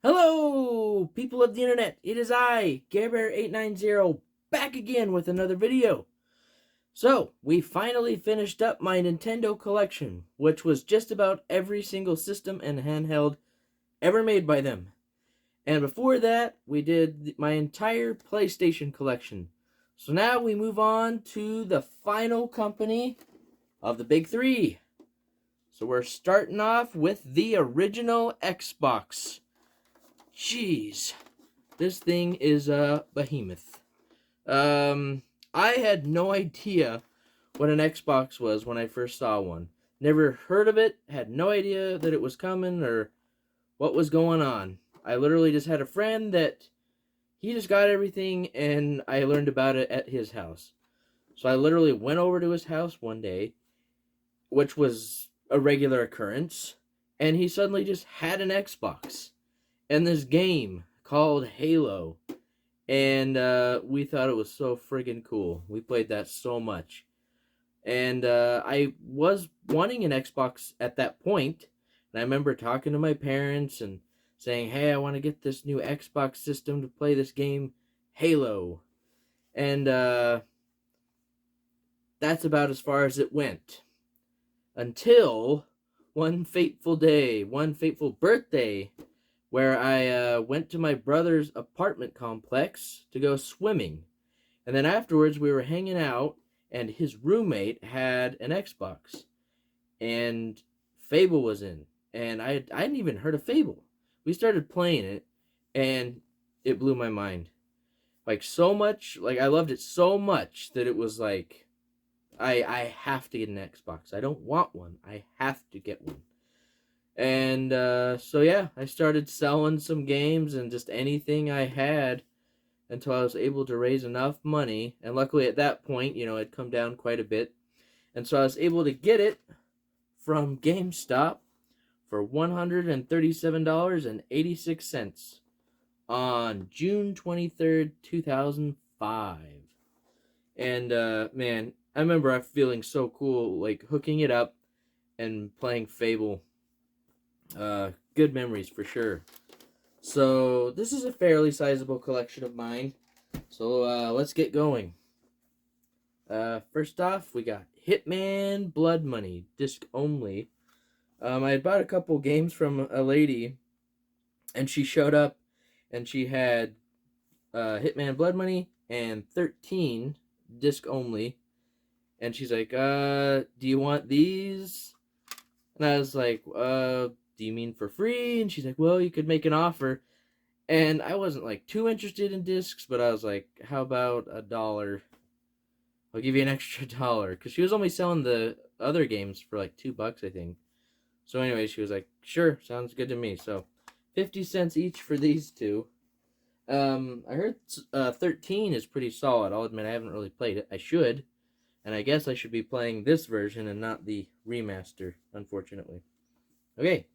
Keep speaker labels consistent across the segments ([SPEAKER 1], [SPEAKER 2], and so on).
[SPEAKER 1] Hello, people of the internet. It is I, Gabear890, back again with another video. So, we finally finished up my Nintendo collection, which was just about every single system and handheld ever made by them. And before that, we did my entire PlayStation collection. So now we move on to the final company of the big three. So we're starting off with the original Xbox. Jeez, this thing is a behemoth. I had no idea what an Xbox was when I first saw one. Never heard of it, had no idea that it was coming or what was going on. I literally just had a friend that he just got everything and I learned about it at his house. So I literally went over to his house one day, which was a regular occurrence, and he suddenly just had an Xbox and this game called Halo. And we thought it was so friggin' cool. We played that so much. And I was wanting an Xbox at that point. And I remember talking to my parents and saying, hey, I want to get this new Xbox system to play this game, Halo. And that's about as far as it went. Until one fateful day, one fateful birthday, where I went to my brother's apartment complex to go swimming. And then afterwards we were hanging out, and his roommate had an Xbox. And Fable was in. And I hadn't even heard of Fable. We started playing it, and it blew my mind. Like, so much, like, I loved it so much that it was like, I have to get an Xbox. I don't want one. I have to get one. And so yeah, I started selling some games and just anything I had until I was able to raise enough money. And luckily at that point, it'd come down quite a bit. And so I was able to get it from GameStop for $137.86 on June 23rd, 2005. And man, I remember feeling so cool, like hooking it up and playing Fable. Good memories for sure. So this is a fairly sizable collection of mine. So let's get going. First off, we got Hitman Blood Money, disc only. I had bought a couple games from a lady, and she showed up, and she had Hitman Blood Money and 13, disc only. And she's like, do you want these? And I was like, do you mean for free? And she's like, well, you could make an offer. And I wasn't like too interested in discs, but I was like, how about $1? I'll give you an extra $1. Because she was only selling the other games for like $2, I think. So anyway, she was like, sure, sounds good to me. So 50 cents each for these two. I heard 13 is pretty solid. I'll admit I haven't really played it. I should. And I guess I should be playing this version and not the remaster, unfortunately. Okay.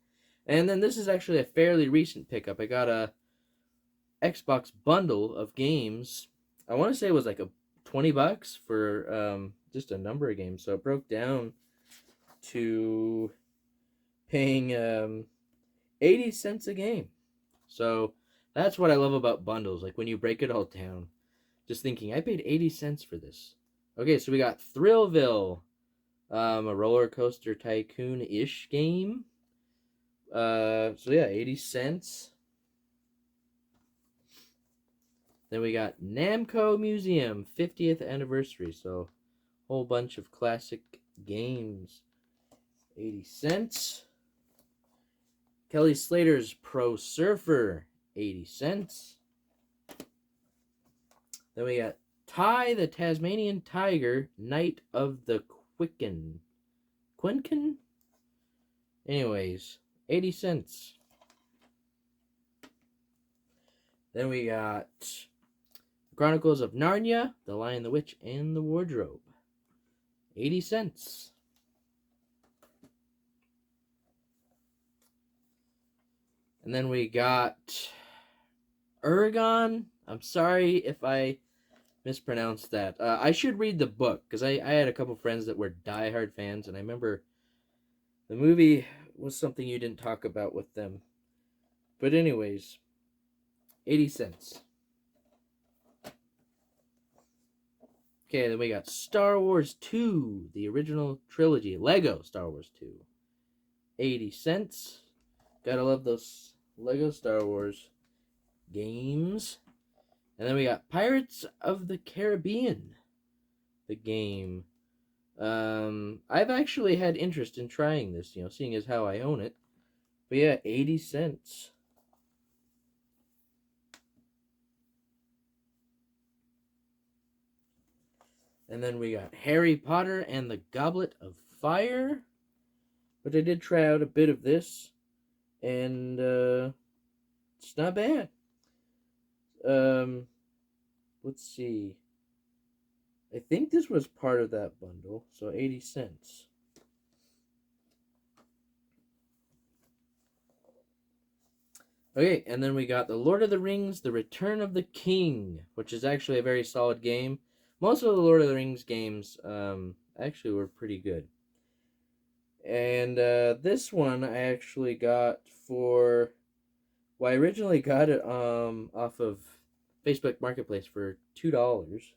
[SPEAKER 1] And then this is actually a fairly recent pickup. I got a Xbox bundle of games. I want to say it was like a $20 for just a number of games. So it broke down to paying 80 cents a game. So that's what I love about bundles. Like when you break it all down, just thinking, I paid 80 cents for this. Okay, so we got Thrillville, a roller coaster tycoon-ish game. So yeah, 80 cents. Then we got Namco Museum, 50th anniversary. So, whole bunch of classic games. 80 cents. Kelly Slater's Pro Surfer, 80 cents. Then we got Ty the Tasmanian Tiger, Night of the Quicken. Quinkin? Anyways, 80 cents. Then we got Chronicles of Narnia, The Lion, the Witch, and the Wardrobe. 80 cents. And then we got Eragon. I'm sorry if I mispronounced that. I should read the book, because I had a couple friends that were diehard fans, and I remember the movie was something you didn't talk about with them. But anyways, 80 cents. Okay, then we got Star Wars 2, the original trilogy, Lego Star Wars 2. 80 cents. Gotta love those Lego Star Wars games. And then we got Pirates of the Caribbean, the game. I've actually had interest in trying this, seeing as how I own it. But yeah, 80 cents. And then we got Harry Potter and the Goblet of Fire. But I did try out a bit of this, and it's not bad. Let's see. I think this was part of that bundle, so 80 cents. Okay, and then we got The Lord of the Rings, The Return of the King, which is actually a very solid game. Most of the Lord of the Rings games actually were pretty good. And this one I actually got for... Well, I originally got it off of Facebook Marketplace for $2.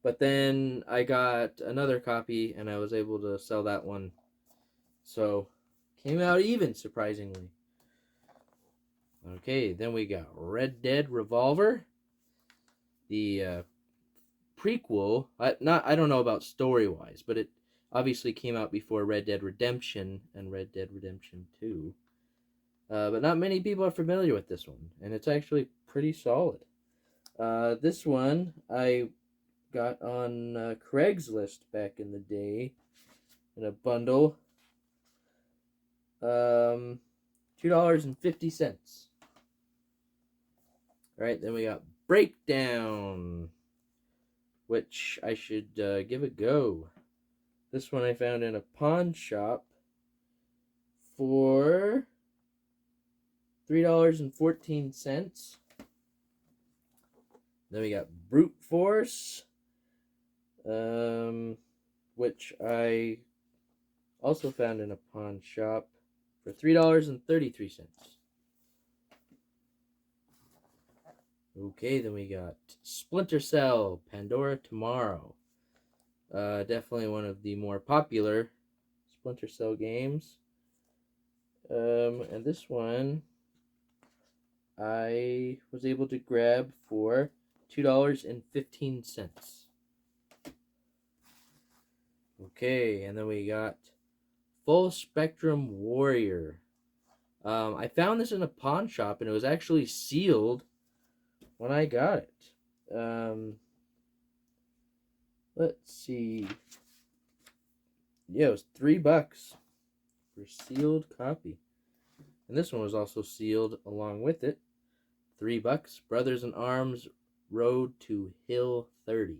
[SPEAKER 1] But then I got another copy, and I was able to sell that one. So, came out even, surprisingly. Okay, then we got Red Dead Revolver. The prequel. I don't know about story-wise, but it obviously came out before Red Dead Redemption and Red Dead Redemption 2. But not many people are familiar with this one, and it's actually pretty solid. This one I got on Craigslist back in the day in a bundle. $2.50. Alright, then we got Breakdown, which I should give a go. This one I found in a pawn shop for $3.14. Then we got Brute Force, which I also found in a pawn shop for $3.33. Okay, then we got Splinter Cell, Pandora Tomorrow. Definitely one of the more popular Splinter Cell games. And this one I was able to grab for $2.15. Okay, and then we got Full Spectrum Warrior. I found this in a pawn shop, and it was actually sealed when I got it. Let's see. Yeah, it was $3 for a sealed copy. And this one was also sealed along with it. $3. Brothers in Arms, Road to Hill 30.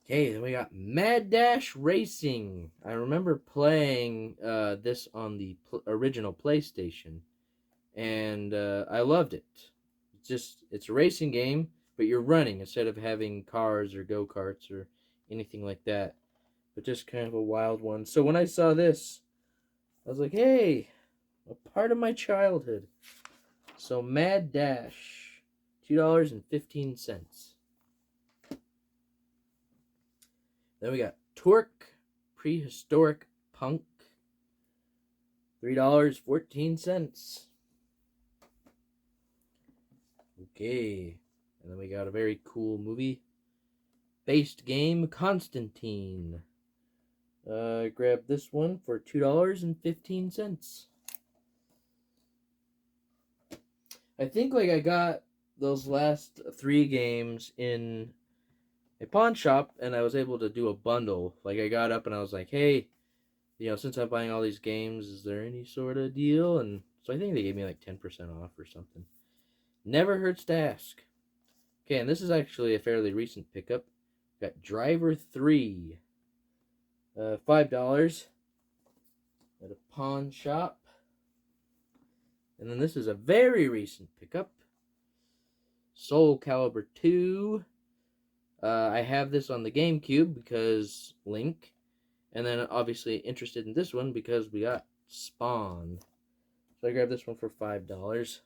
[SPEAKER 1] Okay, then we got Mad Dash Racing. I remember playing this on the original PlayStation, and I loved it. It's a racing game, but you're running instead of having cars or go-karts or anything like that. But just kind of a wild one. So when I saw this, I was like, hey, a part of my childhood. So Mad Dash, $2.15. Then we got Torque Prehistoric Punk, $3.14. Okay, and then we got a very cool movie-based game, Constantine. Grabbed this one for $2.15. I think I got those last 3 games in a pawn shop, and I was able to do a bundle. I got up and I was like, hey, since I'm buying all these games, is there any sort of deal? And so I think they gave me 10% off or something. Never hurts to ask. Okay, and this is actually a fairly recent pickup. Got Driver 3. $5 at a pawn shop. And then this is a very recent pickup. Soul Calibur 2. I have this on the GameCube because Link. And then obviously interested in this one because we got Spawn. So I grabbed this one for $5.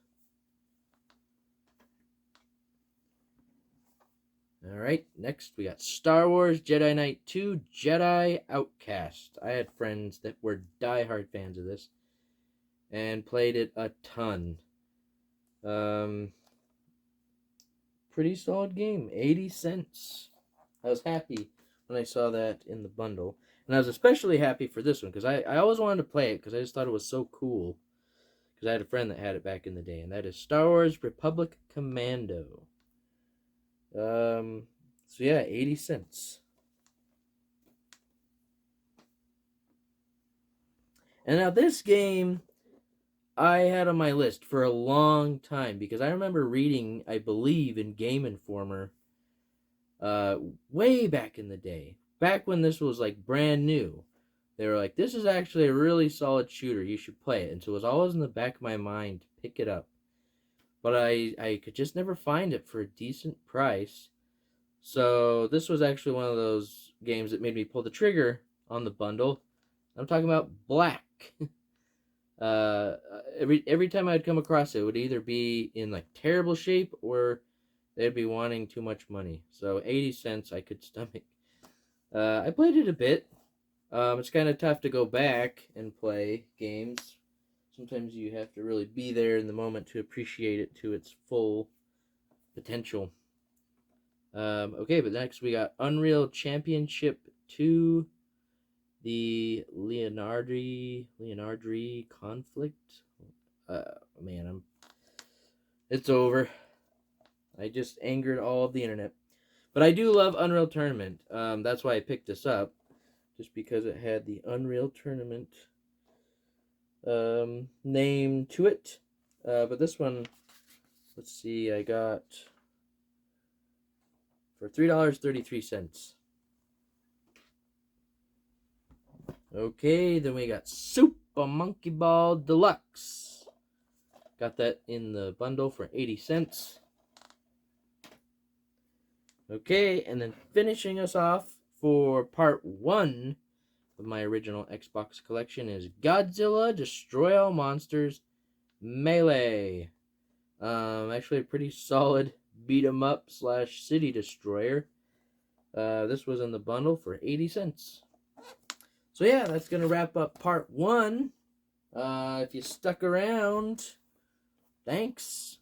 [SPEAKER 1] Alright, next we got Star Wars Jedi Knight 2 Jedi Outcast. I had friends that were diehard fans of this and played it a ton. Pretty solid game, 80 cents. I was happy when I saw that in the bundle. And I was especially happy for this one because I always wanted to play it because I just thought it was so cool. Because I had a friend that had it back in the day, and that is Star Wars Republic Commando. So yeah, 80 cents. And now this game I had on my list for a long time because I remember reading, I believe, in Game Informer way back in the day, back when this was like brand new. They were like, this is actually a really solid shooter, you should play it. And so it was always in the back of my mind to pick it up. But I could just never find it for a decent price. So this was actually one of those games that made me pull the trigger on the bundle. I'm talking about Black. Every time I'd come across it, it would either be in like terrible shape or they'd be wanting too much money. So 80 cents I could stomach. I played it a bit. It's kind of tough to go back and play games. Sometimes you have to really be there in the moment to appreciate it to its full potential. Okay, but next we got Unreal Championship 2, the Leonardi conflict. Man, it's over. I just angered all of the internet. But I do love Unreal Tournament. That's why I picked this up, just because it had the Unreal Tournament name to it. But this one, let's see, I got for $3.33. Okay, then we got Super Monkey Ball Deluxe. Got that in the bundle for 80 cents. Okay, and then finishing us off for part 1 of my original Xbox collection is Godzilla Destroy All Monsters Melee. Actually a pretty solid beat 'em up / city destroyer. This was in the bundle for 80 cents. So yeah, that's gonna wrap up part 1. If you stuck around, thanks.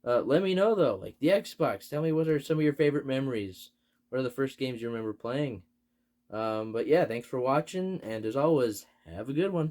[SPEAKER 1] Let me know though, like the Xbox. Tell me what are some of your favorite memories. What are the first games you remember playing? But yeah, thanks for watching, and as always, have a good one.